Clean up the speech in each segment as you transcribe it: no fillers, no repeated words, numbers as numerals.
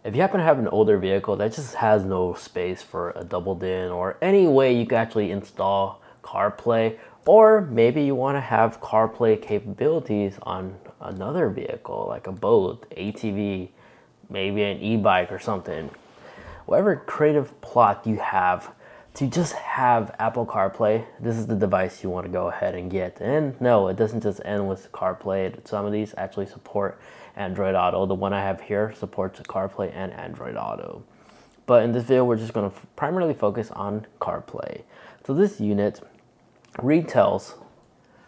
If you happen to have an older vehicle that just has no space for a double din or any way you can actually install CarPlay, or maybe you want to have CarPlay capabilities on another vehicle like a boat, ATV, maybe an e-bike or something. Whatever creative plot you have to just have Apple CarPlay, this is the device you want to go ahead and get. And no, it doesn't just end with CarPlay. Some of these actually support Android Auto. The one I have here supports CarPlay and Android Auto. But in this video, we're just going to primarily focus on CarPlay. So this unit retails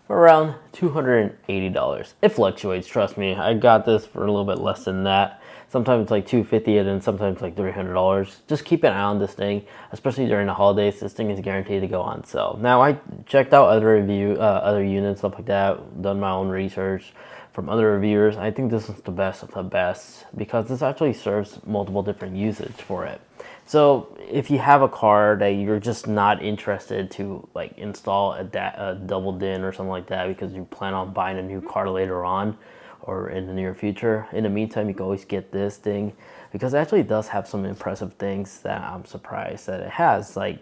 for around $280. It fluctuates, trust me. I got this for a little bit less than that. Sometimes it's like $250 and then sometimes like $300. Just keep an eye on this thing, especially during the holidays. This thing is guaranteed to go on sale. Now, I checked out other other units, stuff like that, done my own research from other reviewers. I think this is the best of the best because this actually serves multiple different usage for it. So if you have a car that you're just not interested to like install a double din or something like that because you plan on buying a new car later on or in the near future, in the meantime, you can always get this thing because it actually does have some impressive things that I'm surprised that it has. Like,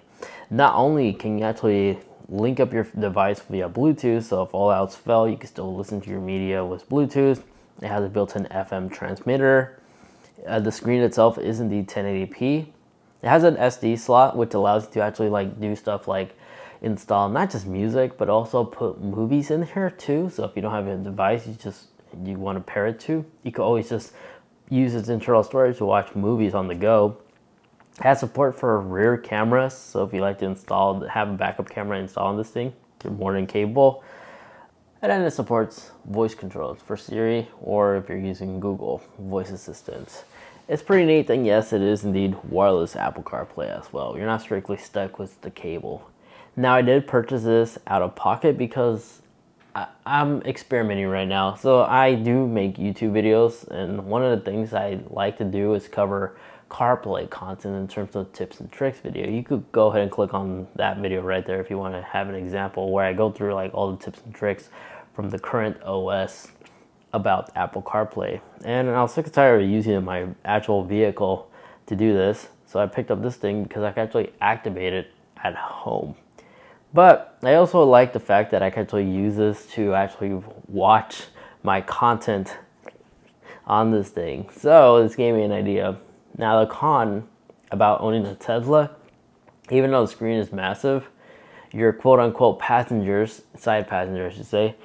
not only can you actually link up your device via Bluetooth, so if all else fell, you can still listen to your media with Bluetooth. It has a built-in FM transmitter. The screen itself is indeed 1080p. It has an SD slot, which allows you to actually like do stuff like install not just music, but also put movies in here too. So if you don't have a device, you want to pair it to, you can always just use its internal storage to watch movies on the go. It has support for rear cameras, so if you like to have a backup camera installed on this thing, you're more than capable. And then it supports voice controls for Siri, or if you're using Google voice assistants. It's pretty neat, and yes, it is indeed wireless Apple CarPlay as well. You're not strictly stuck with the cable. Now, I did purchase this out of pocket because I'm experimenting right now. So I do make YouTube videos, and one of the things I like to do is cover CarPlay content in terms of tips and tricks video. You could go ahead and click on that video right there if you want to have an example where I go through like all the tips and tricks from the current OS about Apple CarPlay. And I was sick and tired of using my actual vehicle to do this, so I picked up this thing because I can actually activate it at home. But I also like the fact that I can actually use this to actually watch my content on this thing. So this gave me an idea. Now, the con about owning a Tesla, even though the screen is massive, your quote-unquote passengers, side passengers I should say,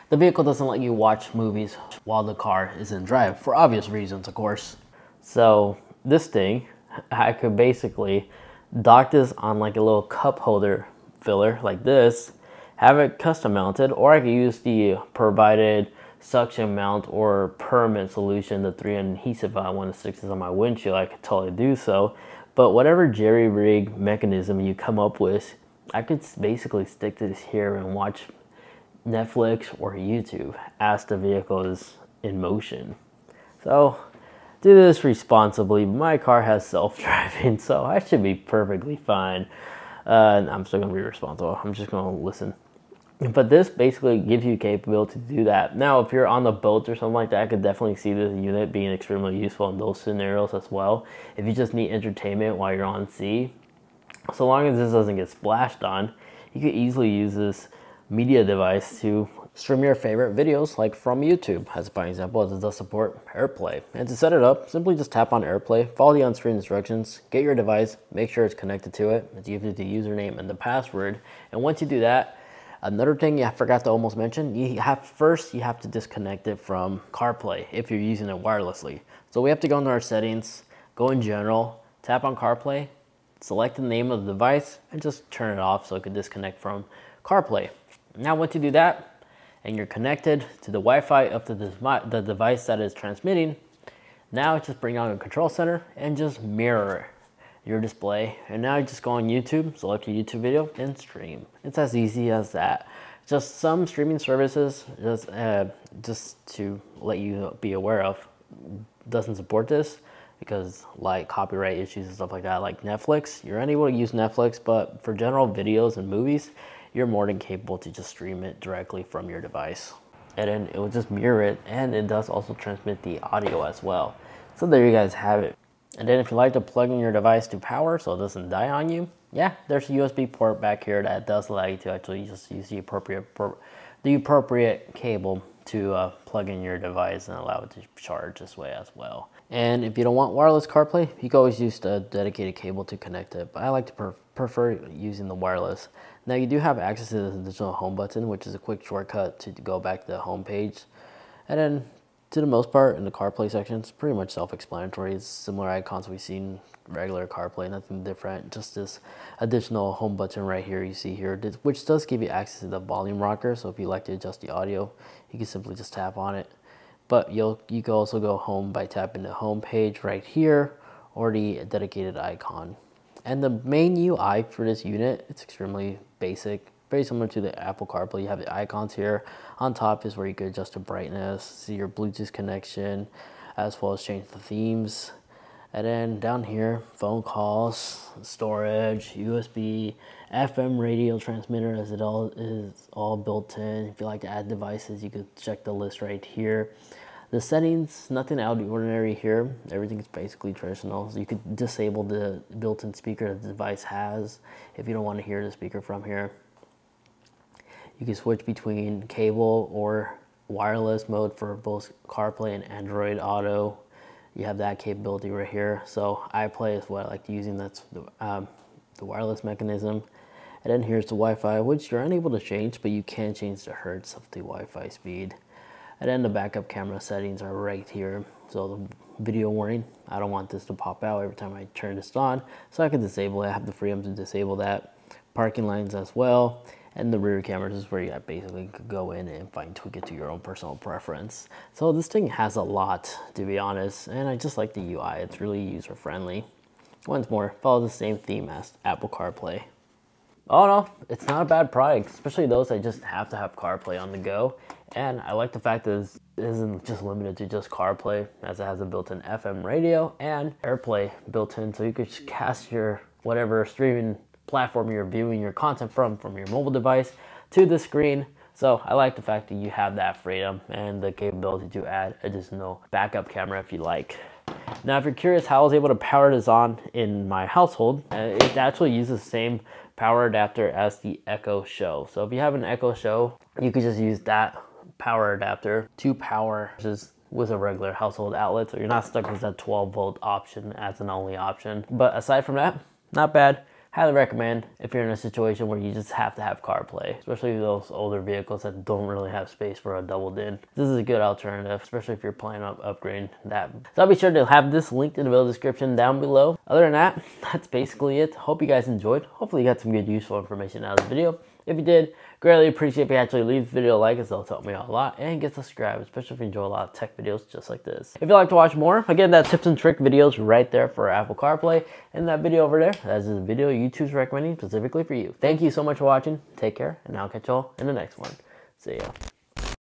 the vehicle doesn't let you watch movies while the car is in drive, for obvious reasons, of course. So this thing, I could basically dock this on like a little cup holder filler like this, have it custom mounted, or I could use the provided suction mount or permanent solution, the 3M adhesive I want to stick this on my windshield. I could totally do so, but whatever jerry-rig mechanism you come up with, I could basically stick this here and watch Netflix or YouTube as the vehicle is in motion. So do this responsibly. My car has self-driving, so I should be perfectly fine. I'm still going to be responsible. I'm just going to listen. But this basically gives you the capability to do that. Now, if you're on the boat or something like that, I could definitely see this unit being extremely useful in those scenarios as well. If you just need entertainment while you're on sea, so long as this doesn't get splashed on, you could easily use this media device to stream your favorite videos, like from YouTube, as by example, as it does support AirPlay. And to set it up, simply just tap on AirPlay, follow the on-screen instructions, get your device, make sure it's connected to it, it's usually the username and the password. And once you do that, another thing I forgot to almost mention, you have to disconnect it from CarPlay if you're using it wirelessly. So we have to go into our settings, go in general, tap on CarPlay, select the name of the device, and just turn it off so it can disconnect from CarPlay. Now once you do that, and you're connected to the Wi-Fi of the device that is transmitting, now just bring on a control center and just mirror your display. And now you just go on YouTube, select your YouTube video, and stream. It's as easy as that. Just some streaming services, just to let you be aware of, doesn't support this because like copyright issues and stuff like that, like Netflix, you're unable to use Netflix, but for general videos and movies, you're more than capable to just stream it directly from your device. And then it will just mirror it, and it does also transmit the audio as well. So there you guys have it. And then if you like to plug in your device to power so it doesn't die on you, yeah, there's a USB port back here that does allow you to actually just use the appropriate cable to plug in your device and allow it to charge this way as well. And if you don't want wireless CarPlay, you can always use the dedicated cable to connect it, but I like to prefer using the wireless. Now you do have access to the digital home button, which is a quick shortcut to go back to the home page. And then to the most part in the CarPlay section, it's pretty much self-explanatory. It's similar icons we've seen regular CarPlay, nothing different. Just this additional home button right here you see here, which does give you access to the volume rocker. So if you like to adjust the audio, you can simply just tap on it. But you can also go home by tapping the home page right here or the dedicated icon. And the main UI for this unit, it's extremely basic, very similar to the Apple CarPlay. You have the icons here. On top is where you can adjust the brightness, see your Bluetooth connection, as well as change the themes. And then down here, phone calls, storage, USB, FM radio transmitter, as it all is all built in. If you like to add devices, you could check the list right here. The settings, nothing out of the ordinary here. Everything is basically traditional. So you could disable the built-in speaker that the device has if you don't want to hear the speaker from here. You can switch between cable or wireless mode for both CarPlay and Android Auto. You have that capability right here. So iPlay is what I like to using. That's the wireless mechanism. And then here's the Wi-Fi, which you're unable to change, but you can change the hertz of the Wi-Fi speed. And then the backup camera settings are right here. So the video warning, I don't want this to pop out every time I turn this on. So I can disable it. I have the freedom to disable that. Parking lines as well. And the rear cameras is where you basically could go in and fine tweak it to your own personal preference. So this thing has a lot, to be honest, and I just like the UI. It's really user friendly. Once more, follow the same theme as Apple CarPlay. Oh no, it's not a bad product, especially those that just have to have CarPlay on the go. And I like the fact that this isn't just limited to just CarPlay, as it has a built-in FM radio and AirPlay built in, so you could cast your whatever streaming platform you're viewing your content from your mobile device to the screen. So I like the fact that you have that freedom and the capability to add additional backup camera if you like. Now, if you're curious how I was able to power this on in my household, it actually uses the same power adapter as the Echo Show. So if you have an Echo Show, you could just use that power adapter to power just with a regular household outlet. So you're not stuck with that 12-volt option as an only option. But aside from that, not bad. Highly recommend if you're in a situation where you just have to have CarPlay, especially those older vehicles that don't really have space for a double din. This is a good alternative, especially if you're planning on upgrading that. So I'll be sure to have this linked in the video description down below. Other than that, that's basically it. Hope you guys enjoyed. Hopefully you got some good useful information out of the video. If you did, greatly appreciate if you actually leave the video a like, as it'll help me out a lot, and get subscribed, especially if you enjoy a lot of tech videos just like this. If you'd like to watch more, again, that tips and trick videos right there for Apple CarPlay, and that video over there, that's a video YouTube's recommending specifically for you. Thank you so much for watching. Take care, and I'll catch y'all in the next one. See ya.